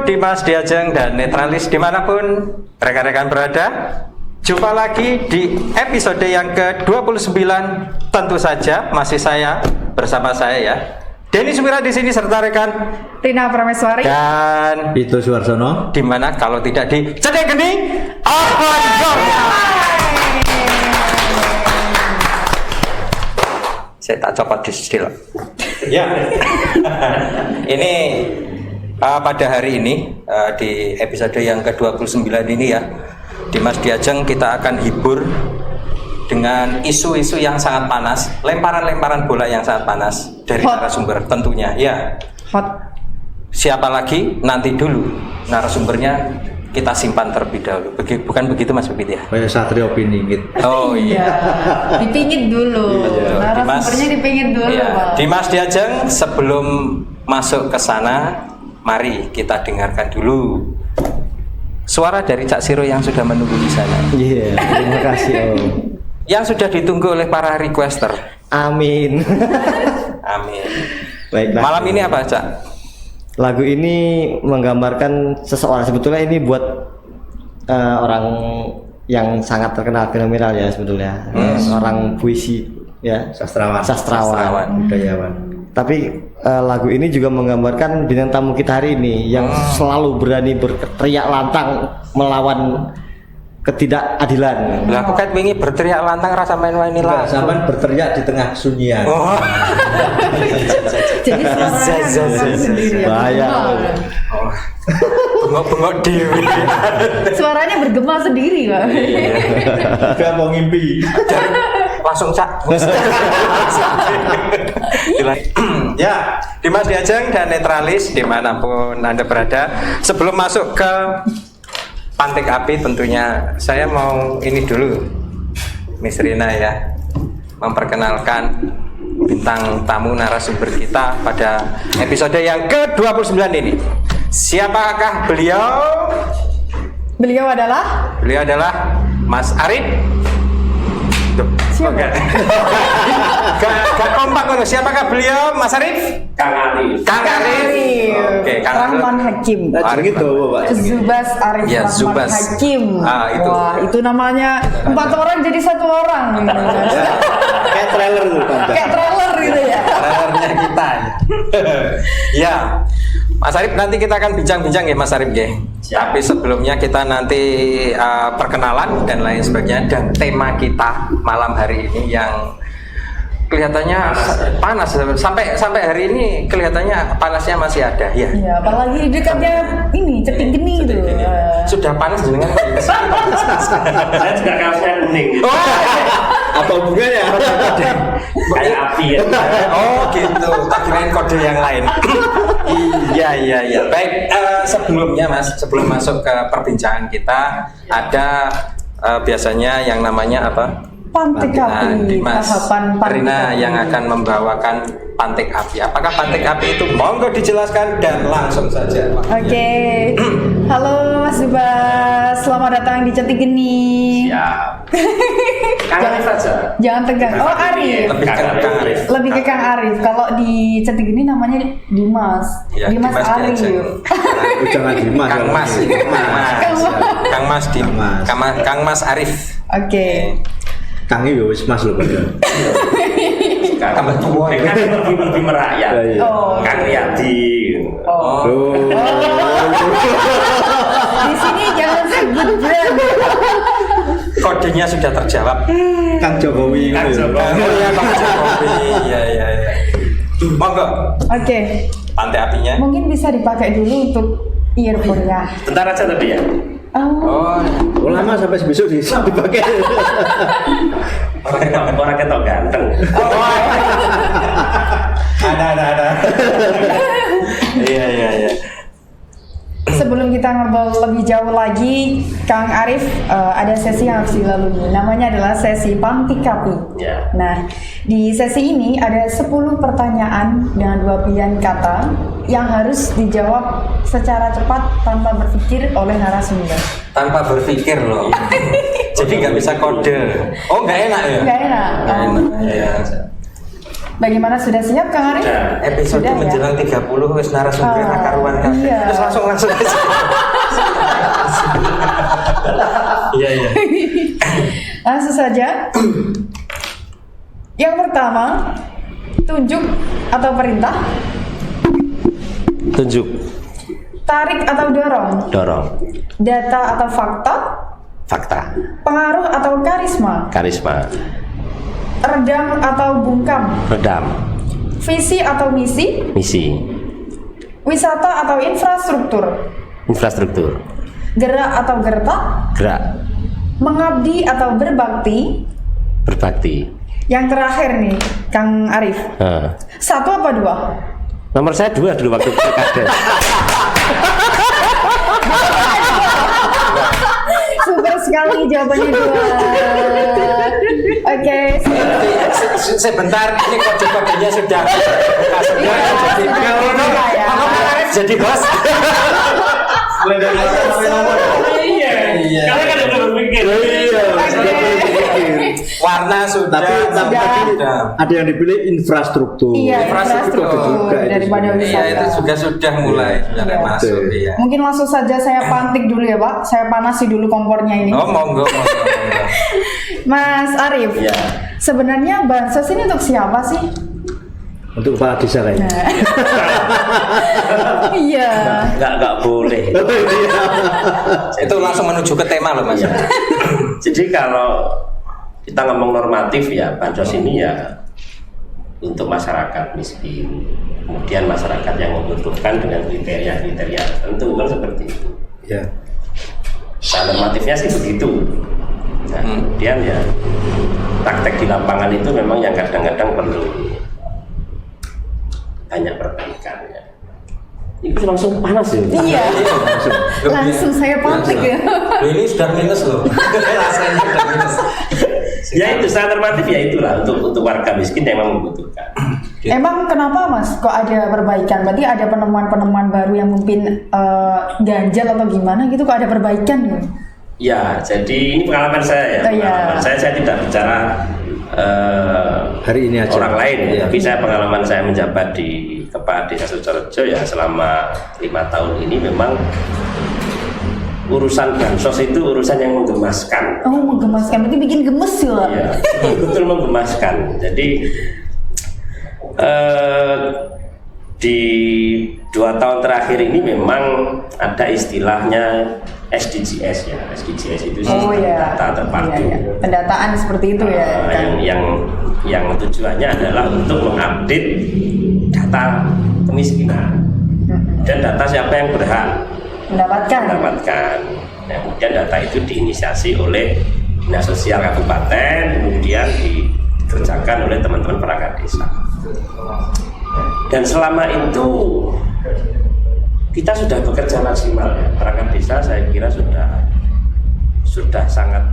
Dimas Diajeng dan Netralis dimanapun rekan-rekan berada. Jumpa lagi di episode yang ke-29. Tentu saja masih bersama saya ya, Denny Sumira di sini serta rekan Rina Prameswari dan Itu Suarsono. Dimana kalau tidak di Cetek Geni Open Door. Saya tak copot di still. Ya. Ini pada hari ini di episode yang ke-29 ini ya, Dimas Diajeng kita akan hibur dengan isu-isu yang sangat panas, lemparan-lemparan bola yang sangat panas dari narasumber tentunya. Ya. hot. Siapa lagi? Nanti dulu narasumbernya kita simpan terlebih dahulu. Bukan begitu Mas Bibit ya? Kayak Satrio Piningit. Oh iya. Dipingit dulu. Narasumbernya dipingit dulu, iya. Pak. Dimas Diajeng, sebelum masuk ke sana, mari kita dengarkan dulu suara dari Cak Siro yang sudah menunggu di sana. Iya, terima kasih Om. Yang sudah ditunggu oleh para requester. Amin. Amin. Baiklah. Malam ini apa, Cak? Lagu ini menggambarkan seseorang, sebetulnya ini buat orang yang sangat terkenal fenomenal ya sebetulnya. Seorang puisi ya, sastrawan, budayawan. Tapi lagu ini juga menggambarkan bintang tamu kita hari ini yang selalu berani berteriak lantang melawan ketidakadilan. Lah aku kan wingi berteriak lantang rasa main-main lah. Sampai berteriak di tengah sunyian. Oh. Jadi suaranya sendiri ya. Bahaya. Oh. Bengok-bengok dewi. Suaranya bergema sendiri, Pak. Gak mau ngimpi. Langsung Cak. Ya, Dimas Diajeng dan Netralis dimanapun Anda berada. Sebelum masuk ke Pantik Api tentunya saya mau ini dulu, Miss Rina ya, memperkenalkan bintang tamu narasumber kita pada episode yang ke-29 ini. Siapakah beliau? Beliau adalah Beliau adalah Mas Arif. siapa? Gak kompak loh. Siapakah beliau, Mas Arif? Kang Arif. Kang Arif. Oke, Kang Arif. Rahman Hakim. Gitu, Pak. Zubas Arif Ya, Rahman Zubas. Hakim. Itu. Wah, itu namanya 4 orang jadi 1 orang. Kayak trailer tuh, Kayak trailer gitu ya. Trailernya kita. Ya, Mas Arif nanti kita akan bincang-bincang ya Mas Arif ya. Tapi sebelumnya kita nanti perkenalan dan lain sebagainya, dan tema kita malam hari ini yang kelihatannya panas sampai hari ini kelihatannya panasnya masih ada ya. Ya, apalagi di dekatnya ini Ceting Geni gitu. Sudah panas dengan Saya juga kaosnya kuning. Apa hubungannya? Kayak api ya. Oh gitu, tak kirain kode yang lain. Iya. Baik, sebelumnya Mas, sebelum masuk ke perbincangan kita, ada biasanya yang namanya apa? Pantik Api, Mas tahapan Pantik Rina Api. yang akan membawakan Pantik Api. Apakah Pantik Api itu? Monggo dijelaskan dan langsung saja. Oke. Halo Mas Zubas, selamat datang di Ceting Geni. Siap. Kang Arif aja. Jangan tegang. Oh, Arif. Lebih ke Kang Arif. Lebih ke Kang Arif. Kalau di Ceting Geni namanya Dimas. Ya, Dimas Arif. Diajeng. Jangan Dimas. Kang Mas. Kang Mas Arif. Oke. Kang yo wis Mas lho padahal. Tambah tua ya. Kan lebih merakyat. Iya. Oh. Kang Riyadi. Oh. Di sini jangan sebut brand. Kodenya sudah terjawab. Kang Jokowi. Kang gitu ya. Jokowi. Oh iya, Kang Jokowi. Iya. Monggo. Oke. Pantai apinya. Mungkin bisa dipakai dulu untuk earphone-nya. Bentar aja tadi ya. Oh. Oh, Lama sampai besok dipakai. Orang ketok ganteng. ada. Iya. Sebelum kita ngobrol lebih jauh lagi, Kang Arif, ada sesi yang harus dilalui. Namanya adalah sesi Pantik Api. Ya. Nah, di sesi ini ada 10 pertanyaan dengan 2 pilihan kata yang harus dijawab secara cepat tanpa berpikir oleh narasumber. Tanpa berpikir loh. Jadi nggak bisa kode. Oh nggak enak ya? Nggak enak. Nggak enak. Iya. Bagaimana, sudah siap Kang Arif? Episode Sudah, ya? menjelang 30 wis narasumber karuan kan. Iya. Terus langsung aja. Iya. Langsung saja. Yang pertama, tunjuk atau perintah? Tunjuk. Tarik atau dorong? Dorong. Data atau fakta? Fakta. Pengaruh atau karisma? Karisma. Redam atau bungkam? Redam. Visi atau misi? Misi. Wisata atau infrastruktur? Infrastruktur. Gerak atau gertak? Gerak. Mengabdi atau berbakti? Berbakti. Yang terakhir nih, Kang Arif. Satu apa dua? Nomor saya 2 dulu waktu pilkada. Super sekali jawabannya 2. Oke. Sebentar, ini kode-kodenya sudah jadi bos. Iya. Karena kan udah berpikir. Warna sudah. Tapi ada yang dipilih infrastruktur. Iya, infrastruktur juga itu daripada sebenarnya. wisata. Iya, itu juga sudah mulai Iya. masuk. Iya. Mungkin langsung saja saya pantik dulu ya Pak. Saya panasi dulu kompornya ini. Oh, monggo. Mas Arif. Iya. Sebenarnya bansos ini untuk siapa sih? Untuk kepala desa kayaknya. Iya. Enggak boleh. Itu langsung menuju ke tema loh Mas. Jadi kalau kita ngomong normatif ya, bansos ini ya untuk masyarakat miskin, kemudian masyarakat yang membutuhkan dengan kriteria-kriteria tertentu kan seperti itu. Ya. Nah, normatifnya sih begitu. Nah, kemudian ya praktek di lapangan itu memang yang kadang-kadang perlu banyak perbaikan ya. Itu langsung panas ya. Iya. Langsung saya pantik ya. Loh, ini sudah minus loh. Rasanya sudah minus. Ya itu sangat normatif ya, itulah untuk warga miskin yang memang membutuhkan. Emang kenapa Mas kok ada perbaikan? Berarti ada penemuan-penemuan baru yang mungkin ganjal atau gimana gitu, kok ada perbaikan gitu? Ya, jadi ini pengalaman saya ya. Oh, iya. Pengalaman saya tidak bicara Hari ini aja. orang lain ya. Iya. Tapi saya pengalaman saya menjabat di Kepala Desa Sucorejo ya selama 5 tahun ini memang urusan bansos itu urusan yang menggemaskan. Oh, menggemaskan, berarti bikin gemes ya? Ya, betul menggemaskan. Jadi di 2 tahun terakhir ini memang ada istilahnya SDGs ya. SDGs itu Oh ya. data terpadu. Iya, iya. Pendataan seperti itu ya. Nah, Kan? yang tujuannya adalah untuk mengupdate data kemiskinan dan data siapa yang berhak Mendapatkan. Nah, kemudian data itu diinisiasi oleh Dinas Sosial Kabupaten, kemudian dikerjakan oleh teman-teman perangkat desa. Dan selama itu kita sudah bekerja maksimal ya. Perangkat desa saya kira sudah sangat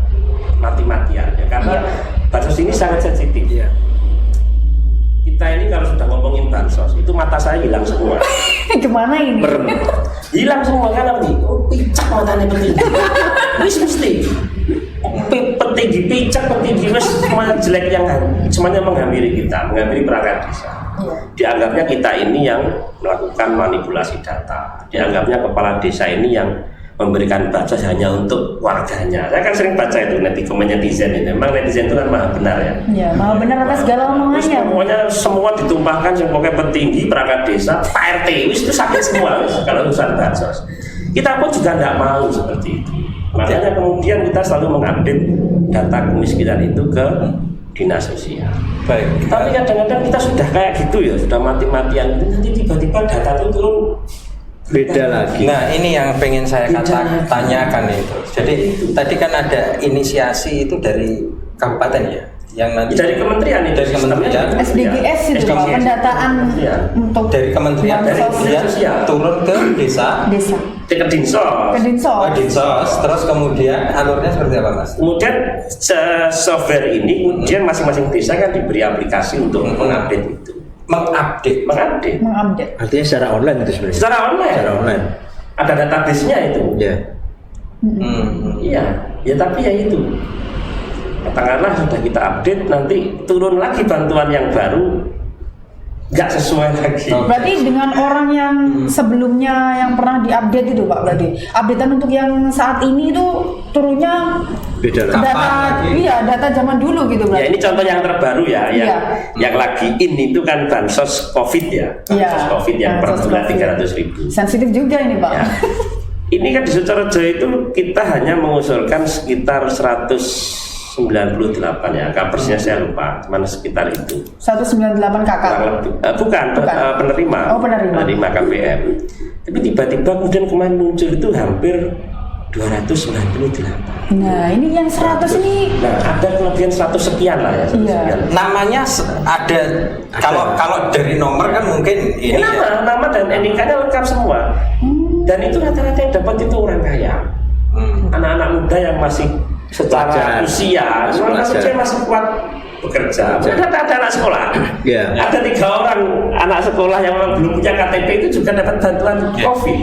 mati-matian ya, karena bansos ini sangat sensitif ya. Kita ini kalau sudah ngomongin bansos itu mata saya hilang semua. Kemana ini? Hilang semua kan apa nih? Oh, picak matanya petinggi. Wis mesti. Petinggi picak, petinggi wis semuanya jelek yang semuanya menghampiri kita, menghampiri perangkat desa. Dianggapnya kita ini yang melakukan manipulasi data. Dianggapnya kepala desa ini yang memberikan bansos hanya untuk warganya. Saya kan sering baca itu netizen ini. Memang netizen itu kan maha benar ya. Ya, maha benar atas segala omongannya. Pokoknya semua ditumpahkan, pokoknya petinggi, perangkat desa, Pak RT, itu sakit semua kalau urusan bansos. Kita pun juga nggak mau seperti itu. Makanya kemudian kita selalu mengupdate data kemiskinan itu ke dinas sosial. Baik. Tapi kadang-kadang kita sudah kayak gitu ya, sudah mati-matian. Nanti tiba-tiba data itu turun Beda lagi. Nah, ini yang pengen saya tanyakan itu. Jadi tadi kan ada inisiasi itu dari kabupaten ya, yang nanti dari kementerian itu. dari kementerian. SDGs itu Pak, SDGs. pendataan Iya. untuk Dari kementerian bansos kemudian sosial. turun ke desa. desa. Ke Dinsos. Ke Dinsos. Dinsos, terus kemudian alurnya seperti apa Mas? Kemudian software ini kemudian masing-masing desa kan diberi aplikasi untuk mengupdate itu. Mengupdate. Mengupdate. Artinya secara online itu sebenarnya. Secara online. Secara online. Ada database-nya itu. Ya. Iya, ya tapi ya itu. Katakanlah sudah kita update, nanti turun lagi bantuan yang baru nggak sesuai lagi. Berarti dengan orang yang sebelumnya yang pernah diupdate itu Pak, berarti updatean untuk yang saat ini itu turunnya Beda lah. data zaman dulu gitu Ya berarti. ini contoh yang terbaru ya, yang lagi in itu kan bansos COVID ya, bansos COVID yang per bansos bulan COVID. 300.000. Sensitif juga ini Pak. Ya. Ini kan di Sukorejo itu kita hanya mengusulkan sekitar 198 ya, angka persisnya saya lupa, cuman sekitar itu. 198 kakak. Kurang lebih. Bukan. Penerima. Oh, penerima. KPM. Tapi tiba-tiba kemudian kemarin muncul itu hampir 298. Nah ini yang 100 ini. Nah ada kelebihan 100 sekian lah ya. 100 Iya. sekian. Namanya ada kalau dari nomor kan mungkin ini ya. Nama dan NIK-nya lengkap semua. Dan itu rata-rata yang dapat itu orang kaya. Anak-anak muda yang masih secara Pelajar. usia, Pelajar. masih kuat bekerja. Ada anak sekolah. Iya. Ada 3 orang anak sekolah yang memang belum punya KTP itu juga dapat bantuan COVID.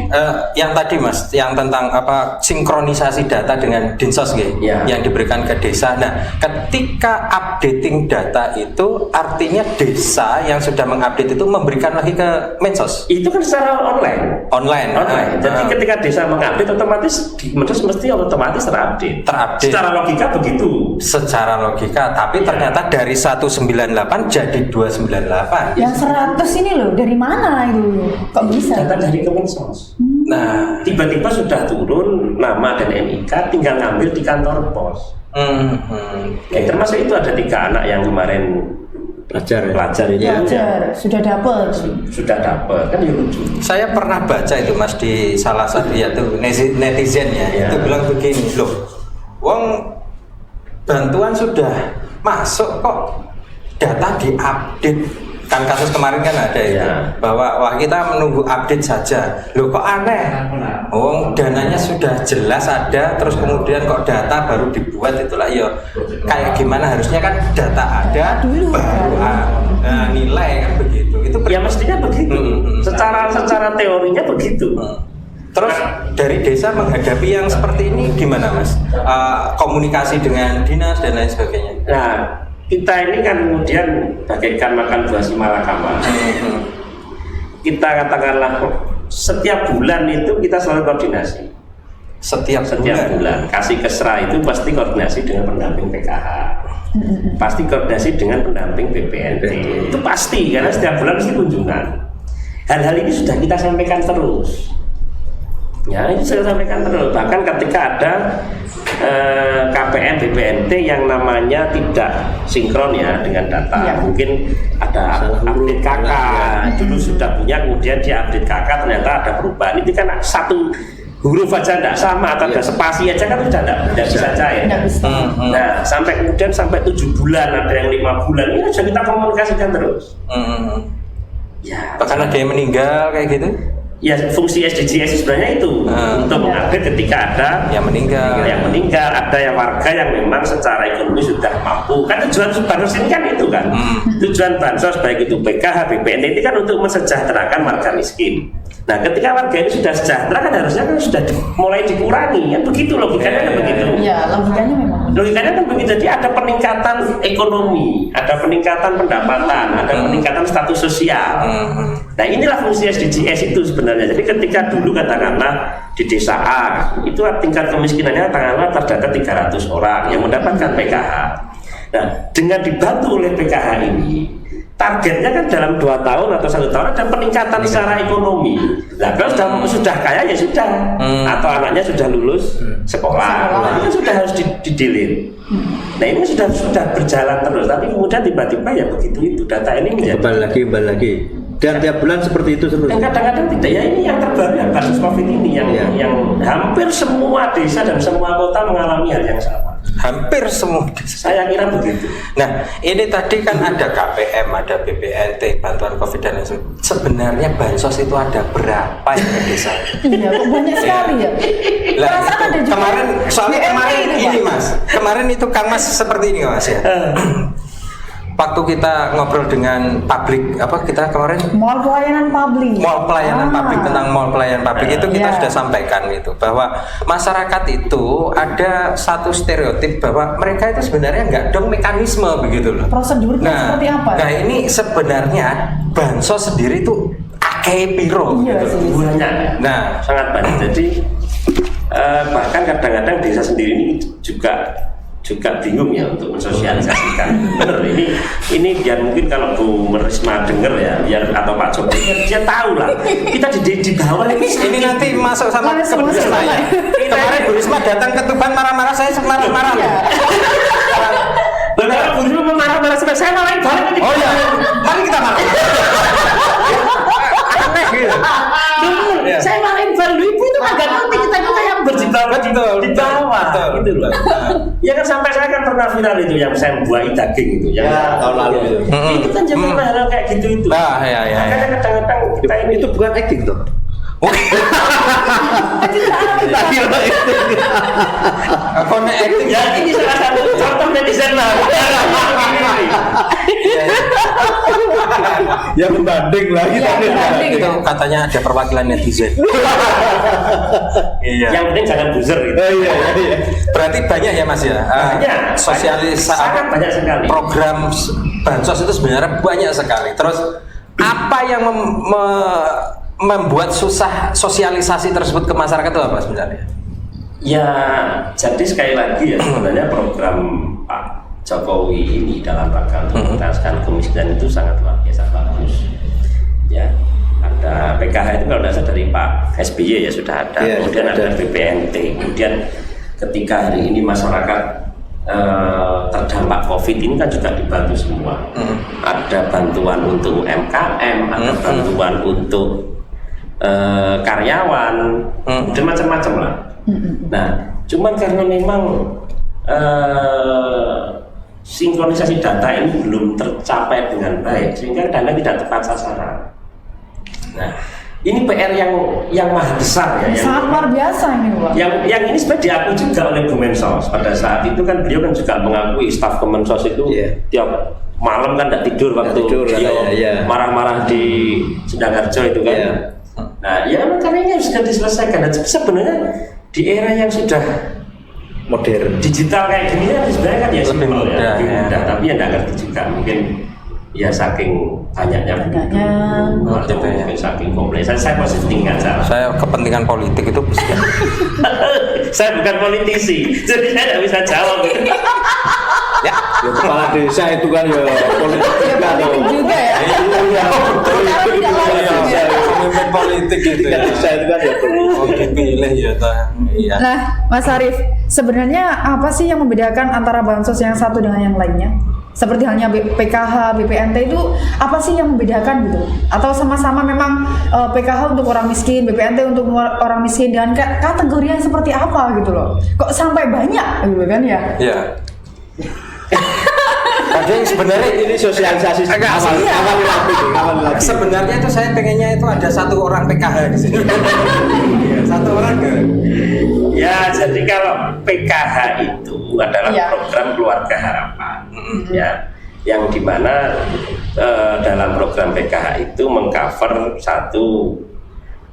Yang tadi Mas, yang tentang apa sinkronisasi data dengan Dinsos gitu, Ya. yang diberikan ke desa. Nah, ketika updating data itu artinya desa yang sudah mengupdate itu memberikan lagi ke Mensos Itu kan secara online. online. Jadi ketika desa mengupdate otomatis di Mensos mesti otomatis terupdate. Terupdate. Secara logika begitu. Secara logika, tapi ternyata dari 198 jadi 298. Yang 100 ini loh dari mana itu? Kok bisa? Data dari Kemensos. Nah, Tiba-tiba sudah turun nama dan NIK, tinggal ngambil di kantor pos. Ya, termasuk itu ada 3 anak yang kemarin Pelajar ya. pelajar itu Belajar, sudah dapet. sudah dapat kan ya lucu. saya pernah baca itu Mas di salah satu yaitu netizen ya, Ya. itu bilang begini, loh, wong bantuan sudah masuk kok data diupdate. Kan kasus kemarin kan ada itu Ya. bahwa wah kita menunggu update saja. Loh kok aneh? Oh, dananya sudah jelas ada, terus kemudian kok data baru dibuat, itulah ya kayak gimana, harusnya kan data ada Dulu, baru nilai kan begitu. Itu Ya mestinya begitu. Secara teorinya begitu. Terus dari desa menghadapi yang seperti ini gimana Mas? Komunikasi dengan dinas dan lain sebagainya. Nah, kita ini kan kemudian bagaikan makan buah si malakama. Kita katakanlah setiap bulan itu kita selalu koordinasi. Setiap Bulan kasih kesra itu pasti koordinasi dengan pendamping PKH, pasti koordinasi dengan pendamping BPNT, itu pasti karena setiap bulan pasti kunjungan. Hal-hal ini sudah kita sampaikan terus. Ya, ini saya sampaikan terus. Bahkan ketika ada KPM BPNT yang namanya tidak sinkron ya dengan data, Ya. mungkin ada update KK dulu sudah punya, kemudian dia update KK ternyata ada perubahan. Itu kan satu huruf aja tidak sama atau ada spasi aja kan sudah tidak bisa cair. Nggak bisa. Nah, sampai kemudian sampai 7 bulan, ada yang 5 bulan, ini sudah kita komunikasikan terus. Ya, Bahkan ada yang meninggal kayak gitu. ya fungsi SDGs sebenarnya itu untuk mengupdate ketika ada Yang meninggal. ada yang warga yang memang secara ekonomi sudah mampu. Kan tujuan bansos ini kan itu kan. Tujuan bansos baik itu PKH, BPNT ini kan untuk mensejahterakan warga miskin. Nah, ketika warga ini sudah sejahtera kan harusnya kan sudah mulai dikurangi. Kan begitu logikanya kan begitu. Ya logikanya memang. Logikanya kan begitu. Jadi ada peningkatan ekonomi, ada peningkatan pendapatan, ada peningkatan status sosial. Nah, inilah fungsi SDGs itu sebenarnya. Jadi ketika dulu katakanlah di desa A itu tingkat kemiskinannya katakanlah terdata 300 orang yang mendapatkan PKH. Nah, dengan dibantu oleh PKH ini, targetnya kan dalam 2 tahun atau 1 tahun ada peningkatan secara ekonomi. Nah, kalau sudah kaya ya sudah, atau anaknya sudah lulus sekolah, nah, itu kan sudah harus didelete. Nah, ini sudah berjalan terus, tapi kemudian tiba-tiba ya begitu itu data ini menjadi. Kembali lagi. Dan tiap bulan seperti itu terus. Dan kadang-kadang tidak, ya ini yang terbaru yang kasus COVID ini yang hampir semua desa dan semua kota mengalami hal yang sama. Hampir semua desa. Saya kira begitu. Nah, ini tadi kan ada KPM, ada BPNT, bantuan COVID dan lain sebagainya. Sebenarnya bansos itu ada berapa ya ke desa? Iya, kok banyak sekali ya. Lah, Perasaan ada juga kemarin soalnya BNT kemarin itu, ini Pak. Mas. Kemarin itu Kang Mas seperti ini Mas ya. waktu kita ngobrol dengan publik apa kita kemarin Mall pelayanan publik. mall pelayanan publik tentang mall pelayanan publik itu kita Iya. sudah sampaikan itu bahwa masyarakat itu ada satu stereotip bahwa mereka itu sebenarnya nggak dong mekanisme begitu loh. Prosedurnya seperti apa? Nah ini sebenarnya bansos sendiri tuh akeh piro Iya gitu. sih. Banyak. Nah, Sangat banyak. Jadi bahkan kadang-kadang desa sendiri ini juga bingung ya untuk mensosialisasikan. Bener ini biar mungkin kalau Bu Risma denger ya, biar atau Pak Jokowi dia tahu lah. Kita di bawah ini nanti masuk sama Masuk, ke Bu Risma ya. Kemarin Bu Risma datang ke Tuban marah-marah, saya marah-marah. Iya. Benar, Bu Risma marah-marah sampai saya marahin balik. Oh iya, mari kita marah. Aneh gitu. Iya. Saya marahin balik ibu itu agak ngerti kita yang berjibawa di bawah Betul. gitu loh. Ya kan sampai saya kan pernah viral itu yang saya buai daging itu yang tahun lalu itu. Itu kan zaman hal kayak gitu itu. Nah, ya. Makanya kadang-kadang kita ini Itu bukan acting tuh. Connect acting. ya ini salah satu contoh netizen lah. Ya membanding lah kita. Iya, membanding. Itu katanya ada perwakilan netizen. Iya. Yang penting jangan buzzer gitu. Oh iya. Berarti banyak ya Mas ya. Banyak. Sangat banyak sekali. Program bansos itu sebenarnya banyak sekali. Terus apa yang membuat susah sosialisasi tersebut ke masyarakat itu apa sebenarnya? Ya, jadi sekali lagi ya sebenarnya program Pak Jokowi ini dalam rangka untuk mengentaskan kemiskinan itu sangat luar biasa bagus. Ya, ada PKH itu kalau tidak salah dari Pak SBY ya sudah ada. Iya, Kemudian sudah ada ada. BPNT. Kemudian ketika hari ini masyarakat terdampak COVID ini kan juga dibantu semua. Ada bantuan untuk UMKM, ada bantuan untuk karyawan, dan macam-macam lah. Nah, cuman karena memang sinkronisasi data ini belum tercapai dengan baik, sehingga dana tidak tepat sasaran. Nah, ini PR yang maha besar ya. Sangat luar biasa ini, Pak. Yang ini sebenarnya diakui juga oleh Bu Mensos. Pada saat itu kan beliau kan juga mengakui staf Kemensos itu tiap malam kan tidak tidur waktu tidur, beliau iya. marah-marah di Sedangharjo itu kan. Iya. Nah, ya karena ini harus segera diselesaikan. Dan sebenarnya di era yang sudah Modern. digital kayak gini kan sebenarnya kan ya Lebih simpel mudah, ya, lebih ya. mudah. Tapi ya nggak ngerti juga mungkin ya saking banyaknya atau Gitu ya. mungkin saking kompleks. Saya positif tinggal salah. Saya kepentingan politik itu Saya bukan politisi, jadi saya tidak bisa jawab. ya. Ya kepala desa itu kan ya politik juga loh. Juga ya. Iya. Sekarang tidak langsung ya. Pemimpin politik gitu ya. Desa itu kan ya politik. Oh dipilih ya toh. Iya. Nah, Mas Arief, sebenarnya apa sih yang membedakan antara bansos yang satu dengan yang lainnya? Seperti halnya PKH, BPNT itu apa sih yang membedakan gitu? Atau sama-sama memang PKH untuk orang miskin, BPNT untuk orang miskin dengan kategori yang seperti apa gitu loh? Kok sampai banyak gitu kan ya? Iya. Kadang sebenarnya Ini sosialisasi Agak awal iya. awal lagi. sebenarnya itu saya pengennya itu ada satu orang PKH di sini. Satu orang ke. Ya, jadi kalau PKH itu adalah Iya. program keluarga harapan, ya, yang dimana dalam program PKH itu mengcover satu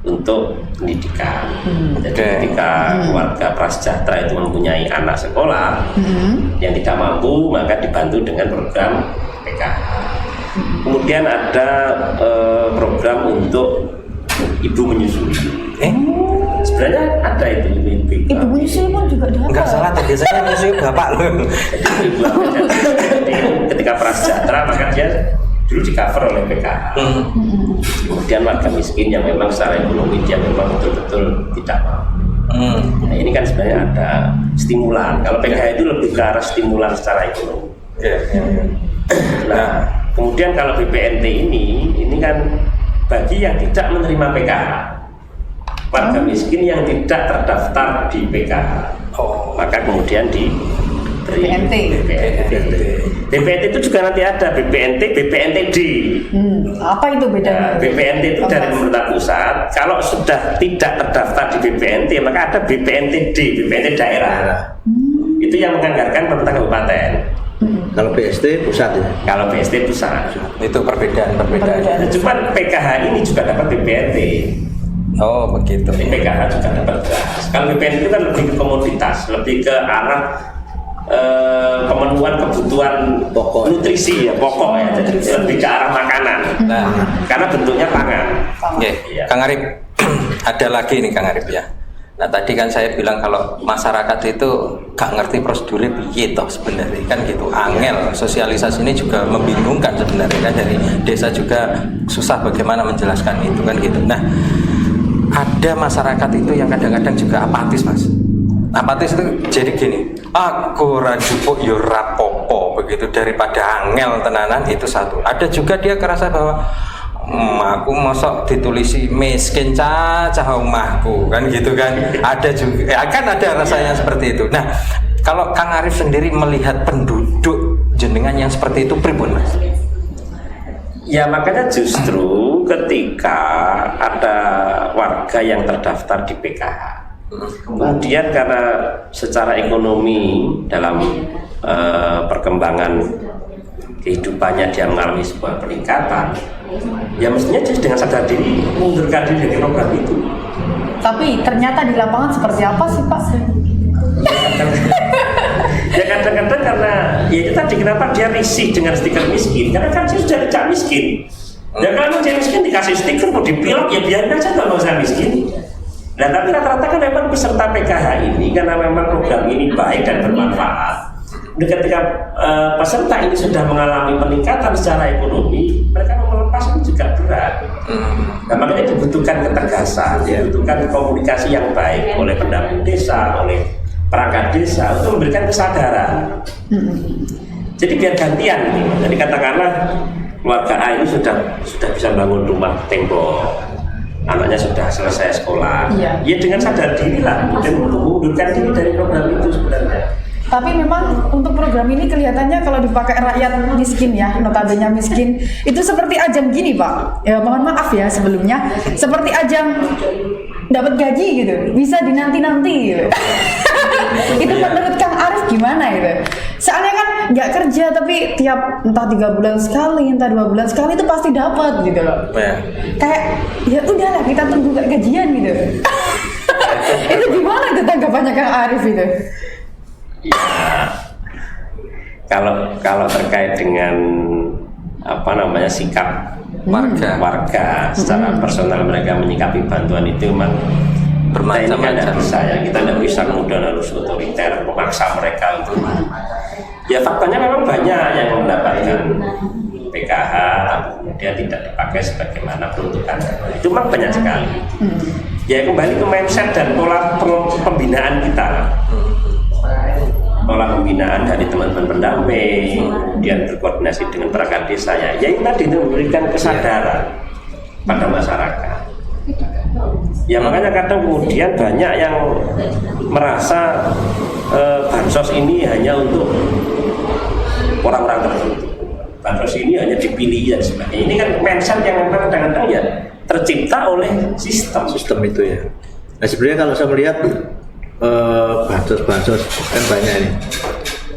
untuk pendidikan. Jadi Oke. ketika keluarga prasejahtera itu mempunyai anak sekolah yang tidak mampu, maka dibantu dengan program PKH. Kemudian ada program untuk ibu menyusui. Sebenarnya ada itu Ibu menyusui pun juga dapat. Enggak salah tadi saya nyusul bapak loh. Jadi ketika prasejahtera maka dia dulu di cover oleh PKH. Kemudian warga miskin yang memang secara ekonomi dia memang betul-betul tidak mampu. Nah, ini kan sebenarnya ada stimulan. Kalau PKH itu lebih ke arah stimulan secara ekonomi. Nah, kemudian kalau BPNT ini kan bagi yang tidak menerima PKH, warga miskin yang tidak terdaftar di PKH, maka kemudian diberi BPNT. BPNT itu juga nanti ada BPNT, BPNTD. Apa itu bedanya? Nah, BPNT itu dari pemerintah pusat. Kalau sudah tidak terdaftar di BPNT, maka ada BPNTD, BPNT daerah. Itu yang menganggarkan pemerintah kabupaten. Kalau BST pusat ya. Kalau BST pusat. Itu perbedaan. Cuman PKH ini juga dapat BPNT. Oh begitu. Di PKH juga dapat beras. Kalau BPNT itu kan lebih ke komoditas, lebih ke arah pemenuhan kebutuhan Pokok. nutrisi ya, pokok ya, jadi lebih ke arah makanan. Nah, Karena bentuknya pangan. oke, Iya. Kang Arif, ada lagi nih Kang Arif ya. Nah tadi kan saya bilang kalau masyarakat itu gak ngerti prosedurnya gitu sebenarnya kan gitu. Angel sosialisasi ini juga membingungkan sebenarnya kan, dari desa juga susah bagaimana menjelaskan itu kan gitu. Nah ada masyarakat itu yang kadang-kadang juga apatis mas. Apatis itu jadi gini, aku rajupuk yo rapopo begitu, daripada angel tenanan itu satu. Ada juga dia kerasa bahwa aku mosok ditulisi miskin cacah omahku kan gitu kan. Ada juga kan ada rasanya seperti itu. Nah kalau Kang Arif sendiri melihat penduduk jenengan yang seperti itu pripun mas? Ya makanya justru ketika ada warga yang terdaftar di PKH, kemudian karena secara ekonomi dalam perkembangan kehidupannya dia mengalami sebuah peningkatan, ya mestinya dia dengan sadar diri mundurkan diri dari program itu. Tapi ternyata di lapangan seperti apa sih Pak? Ya kadang-kadang karena ya itu tadi kenapa dia risih dengan stiker miskin, karena kan dia sudah tidak miskin. Ya kalau dia miskin dikasih stiker mau dipilok ya biarin aja kalau saya miskin. Nah tapi rata-rata kan memang peserta PKH ini karena memang program ini baik dan bermanfaat. Dan ketika peserta ini sudah mengalami peningkatan secara ekonomi, mereka mau melepas itu juga berat. Nah makanya dibutuhkan ketegasan, dibutuhkan komunikasi yang baik oleh pendamping desa, oleh perangkat desa untuk memberikan kesadaran. Jadi biar gantian gitu. Jadi katakanlah keluarga A ini sudah bisa bangun rumah tembok, anaknya sudah selesai sekolah, ya dengan sadar diri lah dan untuk mengundurkan diri dari program itu sebenarnya. Tapi memang untuk program ini kelihatannya kalau dipakai rakyat miskin ya, notabene miskin, itu seperti ajang gini Pak. Ya mohon maaf ya sebelumnya, seperti ajang dapat gaji gitu, bisa dinanti-nanti gitu. Itu menurut Kang Arif gimana gitu? Soalnya kan nggak kerja tapi tiap entah 3 bulan sekali, entah 2 bulan sekali itu pasti dapat gitu loh. Kayak ya udahlah kita tunggu gak gajian gitu. Itu gimana itu tanggapannya Kang Arif itu? Ya, kalau terkait dengan sikap warga secara personal mereka menyikapi bantuan itu memang bermacam-macam. Kita tidak bisa kemudian harus otoriter memaksa mereka untuk. Ya faktanya memang banyak yang mendapatkan PKH tapi kemudian tidak dipakai sebagaimana peruntukan. Itu memang banyak sekali. Ya kembali ke mindset dan pola pembinaan kita. Pola pembinaan dari teman-teman pendamping, kemudian berkoordinasi dengan perangkat desa ya itu tadi itu memberikan kesadaran pada masyarakat. Ya makanya kadang kemudian banyak yang merasa bansos ini hanya untuk orang-orang tertentu. Bansos ini hanya dipilih dan sebagainya. Ini kan mindset yang memang kadang-kadang ya tercipta oleh sistem itu ya. Nah sebenarnya kalau saya melihat bansos kan banyak ini.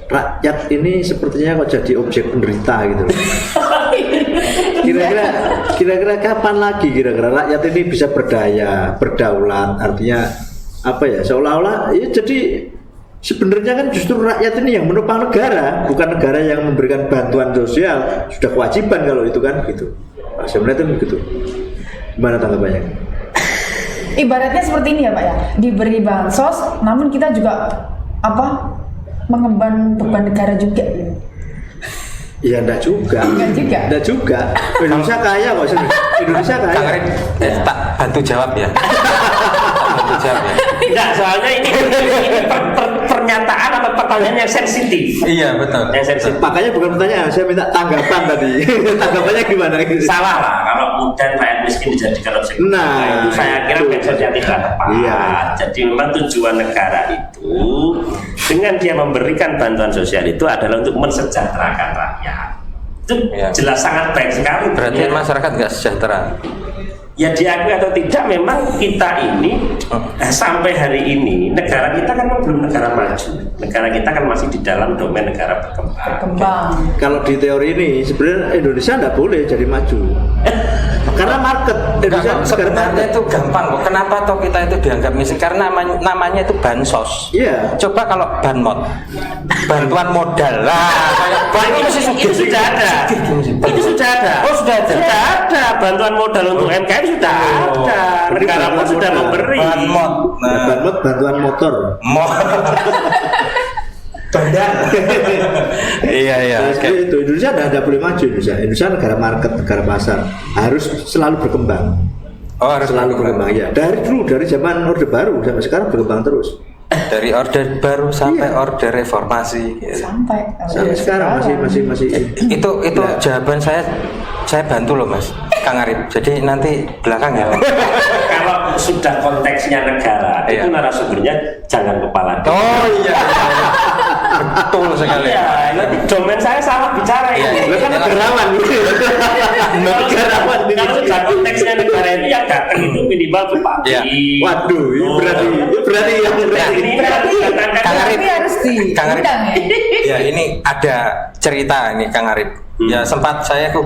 Rakyat ini sepertinya kok jadi objek penderita gitu. Kira-kira kapan lagi kira-kira rakyat ini bisa berdaya, berdaulat, artinya apa ya? Seolah-olah ya jadi sebenarnya kan justru rakyat ini yang menopang negara, bukan negara yang memberikan bantuan sosial. Sudah kewajiban kalau itu kan gitu. Nah, sebenarnya itu begitu. Gimana tanggapannya? Ibaratnya seperti ini ya Pak ya, diberi bansos, namun kita juga mengemban beban negara juga. Iya, enggak juga. Enggak juga. Indonesia kaya kok sini. Indonesia kaya. Kang Arif, tak bantu jawab ya. Bantu jawab ya. Enggak, soalnya ini pernyataan atau pertanyaan yang sensitif. Iya betul. Yang sensitif. Makanya bukan pertanyaan, saya minta tanggapan tadi. Tanggapannya gimana? Salah lah kalau kemudian rakyat miskin dijadikan objek. Nah, itu saya kira maksudnya tidak tepat. Iya. Jadi memang tujuan negara itu dengan dia memberikan bantuan sosial itu adalah untuk mensejahterakan rakyat. Itu jelas sangat baik sekali. Berarti masyarakat nggak sejahtera. ya diakui atau tidak, memang kita ini sampai hari ini negara kita kan belum negara maju. Negara kita kan masih di dalam domain negara berkembang. Kalau di teori ini sebenarnya Indonesia nggak boleh jadi maju. Karena market Indonesia Sebenarnya itu gampang kok. Kenapa toh kita itu dianggap miskin? Karena namanya itu bansos. Iya. Coba kalau banmot, bantuan modal lah. Itu sudah ada. Itu sudah ada. Oh sudah ada. Sudah ada bantuan modal untuk UMKM sudah ada. Negara pun sudah memberi. Banmot. Banmot bantuan motor. Bandar. Iya. Nah, seperti itu Indonesia tidak boleh maju. Indonesia negara market, negara pasar, harus selalu berkembang. Oh, harus selalu berkembang ya. Dari zaman Orde Baru sampai sekarang berkembang terus. Dari orde baru sampai orde reformasi. Gitu. Sampai Sekarang masih. Itu jawaban saya bantu loh Mas Kang Arif. Jadi nanti belakang ya. Kalau sudah konteksnya negara, itu narasumbernya jangan kepala. Oh iya. Betul sekali. Iya, nanti domain saya salah bicara ini. Lo kan negarawan gitu. Negarawan ini. Kalau sudah konteksnya negara ini yang datang itu minimal bupati. Iya. Waduh, ini berarti ini berarti Kang Arif harus diundang ya. Ya ini ada cerita ini Kang Arif. Ya sempat saya kok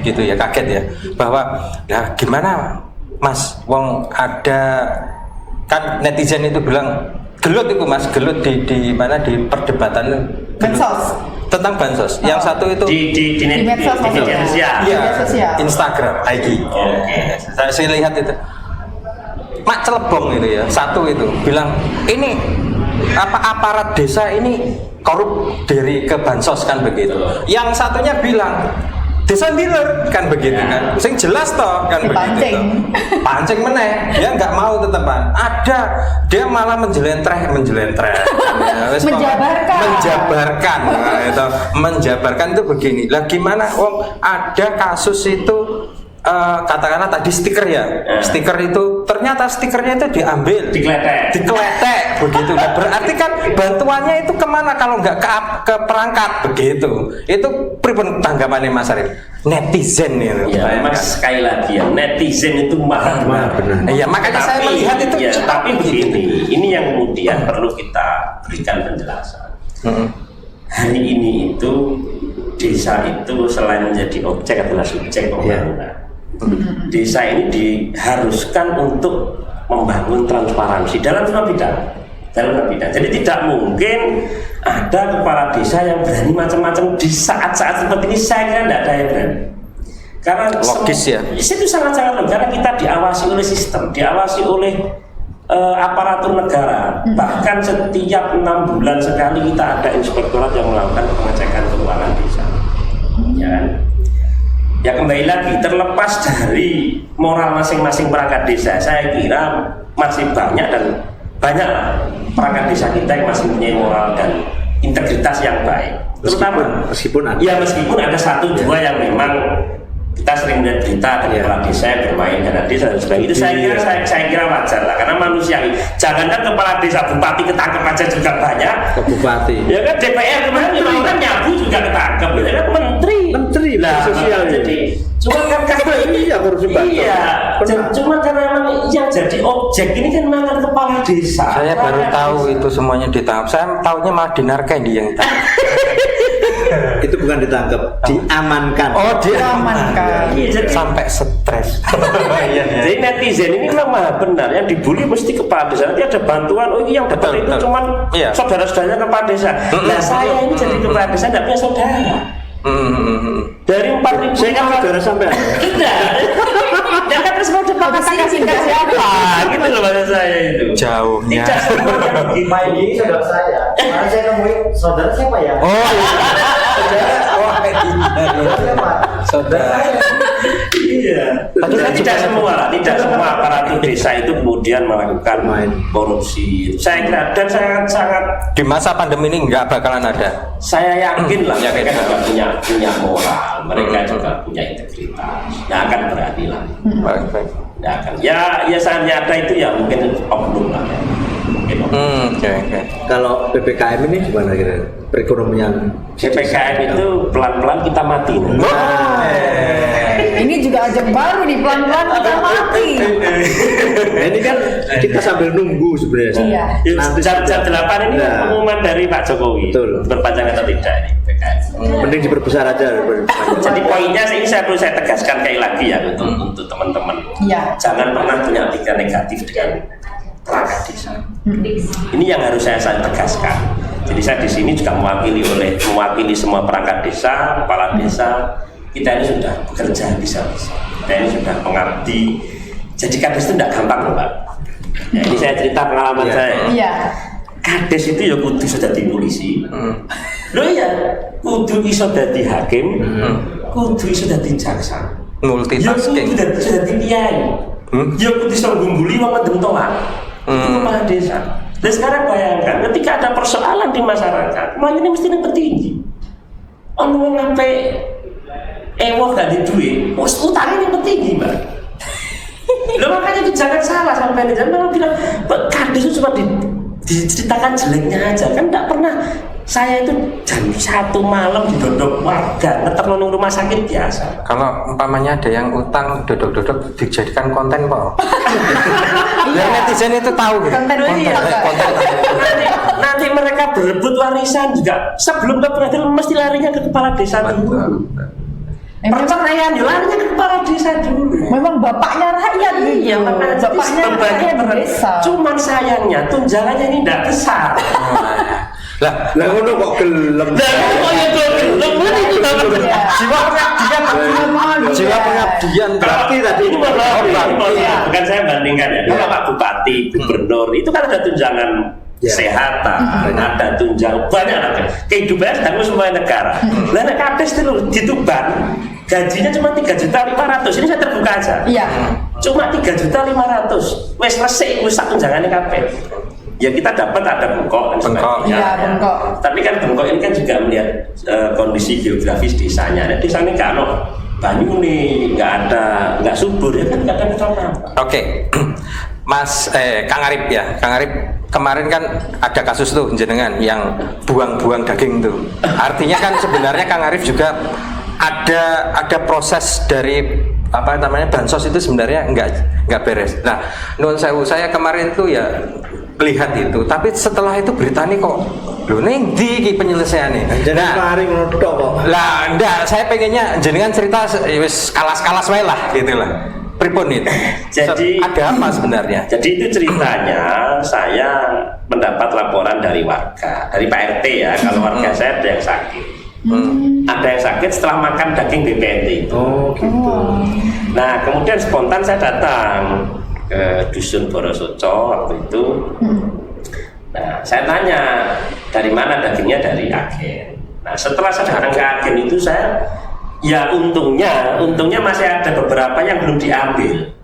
gitu ya, kaget ya, bahwa ya gimana Mas, wong ada kan netizen itu bilang gelut itu Mas, gelut di mana di perdebatan Bansos. tentang bansos. Yang satu itu di medsos media sosial. Iya, media sosial. Instagram, IG. Saya lihat itu. Mak Celebong itu ya, satu itu bilang ini aparat desa ini korup dari ke bansos kan begitu. Yang satunya bilang desa dealer kan begitu kan. Sing jelas toh kan begitu. Pancing meneh, dia nggak mau tetepan. Ada dia malah menjelentreh. Menjabarkan. Nah, itu menjabarkan itu begini. Lah gimana? Ada kasus itu katakanlah tadi stiker ya. Stiker itu ternyata stikernya itu diambil, dikeletek begitu. Nah, berarti kan bantuannya itu kemana kalau nggak ke perangkat begitu. Itu pripun tanggapannya Mas Arif? Netizen itu. Ya, Mas, sekali lagi ya, netizen itu mahal benar. Iya, makanya saya melihat itu. Ya, tapi begini, ini yang kemudian perlu kita berikan penjelasan. Hari ini itu desa itu selain menjadi objek adalah subjek pembangunan. Desa ini diharuskan untuk membangun transparansi dalam semua bidang. Jadi tidak mungkin ada kepala desa yang berani macam-macam di saat-saat seperti ini. Saya kira tidak ada yang berani. Karena logis ya. Itu sangat-sangat logis karena kita diawasi oleh sistem, diawasi oleh aparatur negara. Bahkan setiap 6 bulan sekali kita ada inspektorat yang melakukan pengecekan keuangan desa. Ya kan? Ya kembali lagi, terlepas dari moral masing-masing perangkat desa, saya kira masih banyak lah perangkat desa kita yang masih punya moral dan integritas yang baik. Terutama meskipun ada 1-2 yang memang kita sering melihat berita ada kepala desa yang bermain dana desa dan sebagainya. Itu saya kira wajar lah, karena manusiawi. Jangankan kepala desa, bupati ketangkep aja juga banyak. Ke bupati. Ya kan DPR kemarin 5 orang nyabu juga ketangkep, ya kan menteri lah sosial. Jadi cuma kan karena ini ya korupsi bansos. Iya. Cuma karena memang yang jadi objek ini kan memang kepala desa. Saya baru tahu itu semuanya ditangkap. Saya tahunya malah dinarkendi yang ditangkap. Itu bukan ditangkap, diamankan. Oh, diamankan. Iya, jadi sampai stres. Jadi netizen ini memang maha benar, yang dibully mesti kepala desa. Nanti ada bantuan, oh yang dapat itu cuman saudara-saudaranya kepala desa. Nah saya ini jadi kepala desa tidak punya saudara. Dari 4.000 saya kan saudara sampai tidak. Dan kan terus mau kasih siapa? Gitu loh bahasa saya itu. Jauhnya. Tidak semuanya begitu. Ini saudara saya. Kemarin saya nemuin saudara siapa ya? Oh saudara. Iya. Tidak semua aparatur desa itu kemudian melakukan korupsi. Saya kira dan sangat di masa pandemi ini nggak bakalan ada. Saya yakin lah mereka juga punya moral, mereka juga punya integritas. Nggak akan berani lah. Nggak akan. Ya seandainya ada itu ya mungkin oknum lah. Mungkin Oke. Kalau PPKM ini gimana kira perekonomian? PPKM itu pelan-pelan kita mati. Ini juga ajang baru nih, pelan-pelan kita mati. Nah, ini kan kita sambil nunggu sebenarnya. Iya. Nanti Jam 8 ini Nah. pengumuman dari Pak Jokowi. Betul. Berpanjang atau tidak ini PPKM. mending diperbesar aja. Jadi poinnya ini saya perlu saya tegaskan kayak lagi ya untuk teman-teman. Iya. Jangan pernah punya pikiran negatif dengan perangkat desa. Ini yang harus saya tegaskan. Jadi saya di sini juga mewakili semua perangkat desa, kepala desa. Kita ini sudah bekerja bisa-bisa. Kita ini sudah mengabdi. Jadi kades itu tidak gampang loh Pak. Ya, ini saya cerita pengalaman saya. Iya. Kades itu ya kudu iso dadi polisi. Lho iya, kudu iso dadi hakim, kudu iso dadi jaksa. Ya Multitasking. kudu iso dadi kiai. Ya kudu iso ngumbuli wong pentoan. Itu kepala desa. Dan sekarang bayangkan ketika ada persoalan di masyarakat, semuanya ini mesti petinggi. Ono sampai ewok gak di duit, utangnya yang petinggi Mbak. Loh makanya itu jangan salah sampai jangan bilang kades itu cuma diceritakan jeleknya aja kan tidak pernah. Saya itu jam 1 malam didodok warga ngeter nang rumah sakit biasa. Kalau umpamanya ada yang utang dodok-dodok dijadikan konten Pak. Biar netizen itu tahu gitu. Konten iya, Kak. Nanti mereka berebut warisan juga sebelum ke pengadilan mesti larinya ke kepala desa dulu. Perceraian larinya ke kepala desa dulu. Memang bapaknya rakyat gitu. Iya, makanya bapaknya rakyat di desa. Cuman sayangnya tunjangannya ini tidak besar. Lah, ngono kok gelem. jiwa pengabdian, jiwa pengabdian berarti tadi. Ini bukan saya bandingkan ya. Kalau Pak Bupati, Gubernur itu kan ada tunjangan kesehatan, ada tunjangan banyak lah. Kehidupannya sedang semua negara. Lah nek kades itu dituban gajinya cuma 3.500.000. Ini saya terbuka aja. Iya. Cuma 3.500.000. Wes resik wis sak tunjangannya kabeh. Ya kita dapat ada bengkok dan sebagainya. Iya, bengkok. Tapi kan bengkok ini kan juga melihat kondisi geografis desanya. Nah, desanya kalau banyu nih nggak subur ya kan nggak ada apa-apa. Oke. Mas Kang Arif ya, Kang Arif kemarin kan ada kasus tuh jenengan yang buang-buang daging tuh. Artinya kan sebenarnya Kang Arif juga ada proses dari apa namanya bansos itu sebenarnya nggak beres. Nah, nuwun sewu saya kemarin tuh ya lihat itu, tapi setelah itu beritanya kok lho ning ndi iki penyelesaiannya. Jadi kemarin ngono tok kok. Lah ndak, saya pengennya jenengan cerita wis kalas-kalas wae lah gitu lah. Pripun itu? Jadi ada apa sebenarnya? Jadi itu ceritanya saya mendapat laporan dari warga, dari Pak RT ya. Kalau warga saya ada yang sakit. Ada yang sakit setelah makan daging BPNT itu. Oh gitu. Nah kemudian spontan saya datang ke dusun Borosoco waktu itu. Nah saya tanya dari mana dagingnya, dari agen. Nah setelah saya datang ke agen itu saya ya untungnya masih ada beberapa yang belum diambil.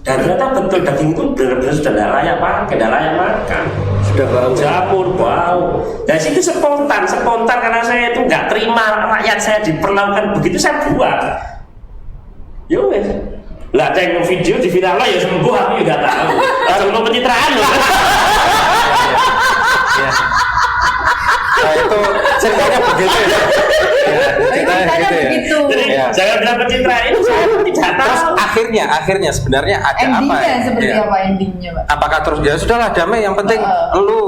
Dan ternyata betul daging itu benar-benar sudah tidak layak pakai, tidak layak makan. Sudah bau. Jamur bau. Dan itu spontan karena saya itu nggak terima rakyat saya diperlakukan begitu, saya buat. Ya wes. Lah ada yang video di viral ya sembuh, aku juga tahu. Langsung mau pencitraan loh. Nah, itu ceritanya begitu ya. Ceritanya begitu. Jadi jangan bilang pencitraan itu saya tidak Terus tahu. akhirnya sebenarnya ada apa? Endingnya seperti Ya. apa endingnya, Pak? Apakah terus ya sudahlah damai, yang penting lu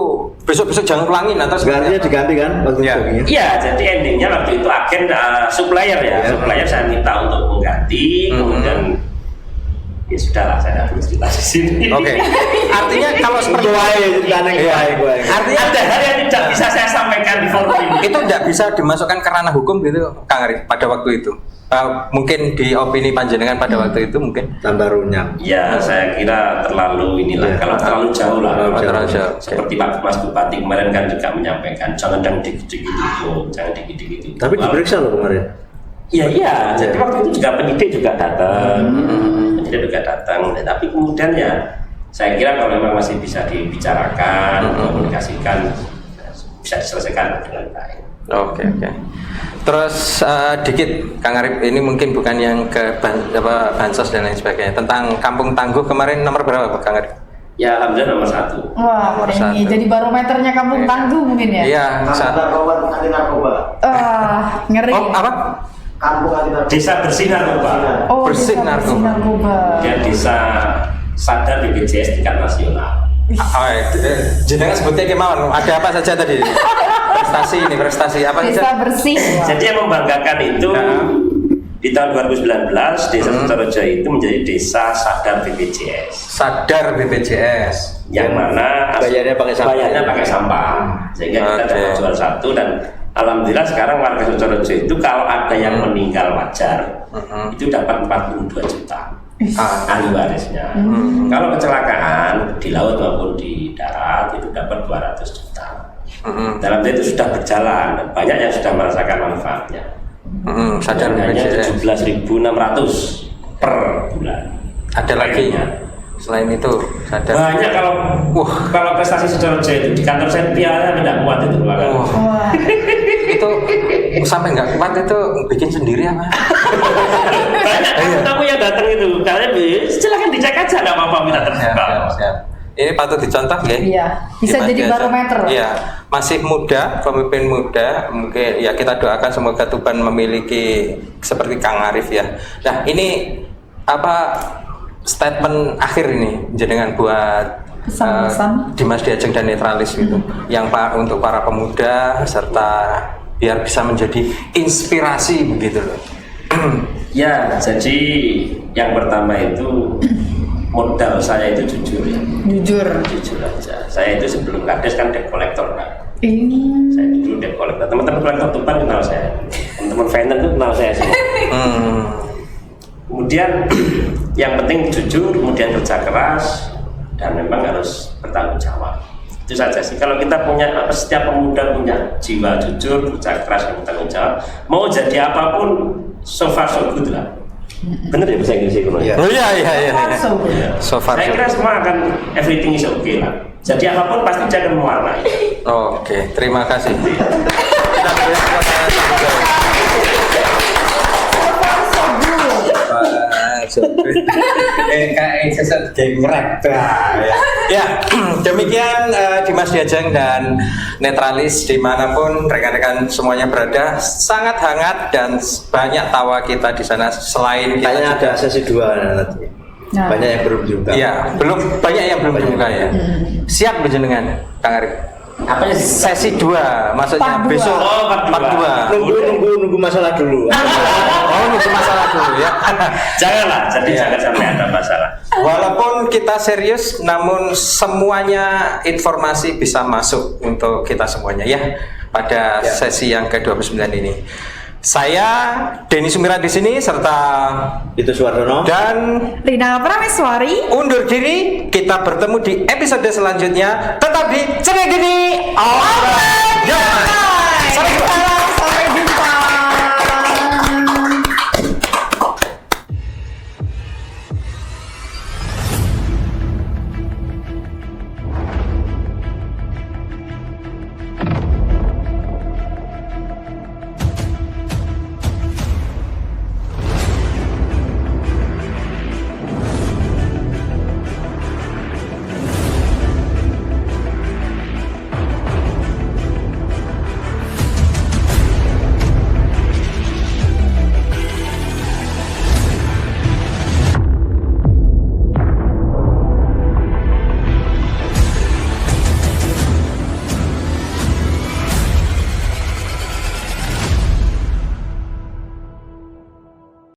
besok-besok jangan ulangin atau Gantinya diganti kan waktu Ya. itu. Iya, jadi endingnya waktu itu agen supplier ya. Supplier saya minta untuk mengganti, kemudian ya sudahlah saya harus cerita di sini. Oke. Artinya kalau seperti artinya Ada hal yang tidak bisa saya sampaikan di forum ini. itu tidak bisa dimasukkan ke ranah hukum gitu, Kang Arif pada waktu itu. Mungkin di opini panjenengan pada waktu itu mungkin Tambah runyam. Ya, saya kira terlalu inilah, kalau terlalu jauh lah. terlalu jauh. Seperti Pak Mas Bupati kemarin kan juga menyampaikan jangan dikit-dikit itu, jangan dikit-dikit itu. Tapi diperiksa loh kemarin. Iya. Jadi waktu itu juga penyidik juga datang, Tapi kemudian ya, saya kira kalau memang masih bisa dibicarakan, komunikasikan, bisa diselesaikan dengan baik. Oke. Terus dikit Kang Arif, ini mungkin bukan yang ke bansos dan lain sebagainya. Tentang Kampung Tangguh kemarin nomor berapa Pak Kang Arif? Ya alhamdulillah nomor 1. Wah, Nomor ini satu. jadi barometernya kampung tangguh mungkin ya. Iya. anti narkoba. Ngeri. Oh, apa? Kampung anti narkoba. Desa bersih narkoba. Oh, Bersih desa bersih narkoba. narkoba. Dan desa sadar BPJS tingkat nasional. Jenengan sebutnya kemauan. Ada apa saja tadi? Prestasi apa Desa saja? bersih. Wah. Jadi yang membanggakan itu di tahun 2019 Desa Sutorejo itu menjadi desa sadar BPJS. Sadar BPJS. Yang mana Bayarnya pakai sampah. Bayarnya pakai sampah. Sehingga kita Oke. dapat jual 1 dan alhamdulillah sekarang warga Sutorejo itu kalau ada yang meninggal wajar itu dapat 42 juta. Ahli warisnya. Kalau kecelakaan di laut maupun di darat itu dapat 200 juta. Dalam itu sudah berjalan dan banyak yang sudah merasakan manfaatnya. Sadar Hanya BPJS. 17.600 per bulan. Ada lagi Kayaknya. selain itu sadar. Banyak kalau prestasi Sutorejo itu di kantor saya piala tidak kuat itu Pak. Wah. Itu sampai nggak kuat itu bikin sendiri apa? Banyak tamu yang datang itu kalian silakan dicek aja nggak apa-apa minta terbuka. Siap. Ini patut dicontoh ya. Iya, bisa Dimas jadi Diajeng. barometer. Iya, masih muda, pemimpin muda, mungkin ya kita doakan semoga Tuban memiliki seperti Kang Arif ya. Nah, ini apa statement akhir ini jenengan buat Pesan-pesan. Dimas Diajeng dan Netralis gitu. Yang untuk para pemuda serta biar bisa menjadi inspirasi begitu loh. Ya, jadi yang pertama itu modal saya itu jujur ya. Jujur aja. Saya itu sebelum kades kan debt collector Pak. Saya dulu debt collector. Teman-teman kolektor Tuban kenal saya. Teman-teman vendor itu kenal saya semua. Kemudian yang penting jujur, kemudian kerja keras dan memang harus bertanggung jawab. Itu saja sih. Kalau kita punya setiap pemuda punya jiwa jujur, kerja keras dan bertanggung jawab, mau jadi apapun so far so good lah. Bener ya bahasa Inggris itu? Iya. Oh iya. So far. Saya kira semua akan everything is okay lah. Jadi apapun pasti dia akan mewarnai. Oke, terima kasih. Ya, demikian Dimas Diajeng dan Netralis dimanapun rekan-rekan semuanya berada, sangat hangat dan banyak tawa kita di sana. Selain kita Kayaknya juga ada sesi 2 nanti. Nah. Banyak yang belum juga. Iya, banyak yang belum dibuka ya. Siap berjenengan, Kang Arif. Apa ya? Sesi 2, maksudnya Part dua. besok Oh, part dua. Nunggu masalah dulu. Oh, nunggu masalah dulu ya. Janganlah, jadi Iya. jangan sampai ada masalah. Walaupun kita serius, namun semuanya informasi bisa masuk untuk kita semuanya ya pada sesi yang ke-29 ini. Saya Denny Sumirat di sini serta Itu Suwardono. dan Rina Prameswari. undur diri. Kita bertemu di episode selanjutnya. Tetap di Cenegini.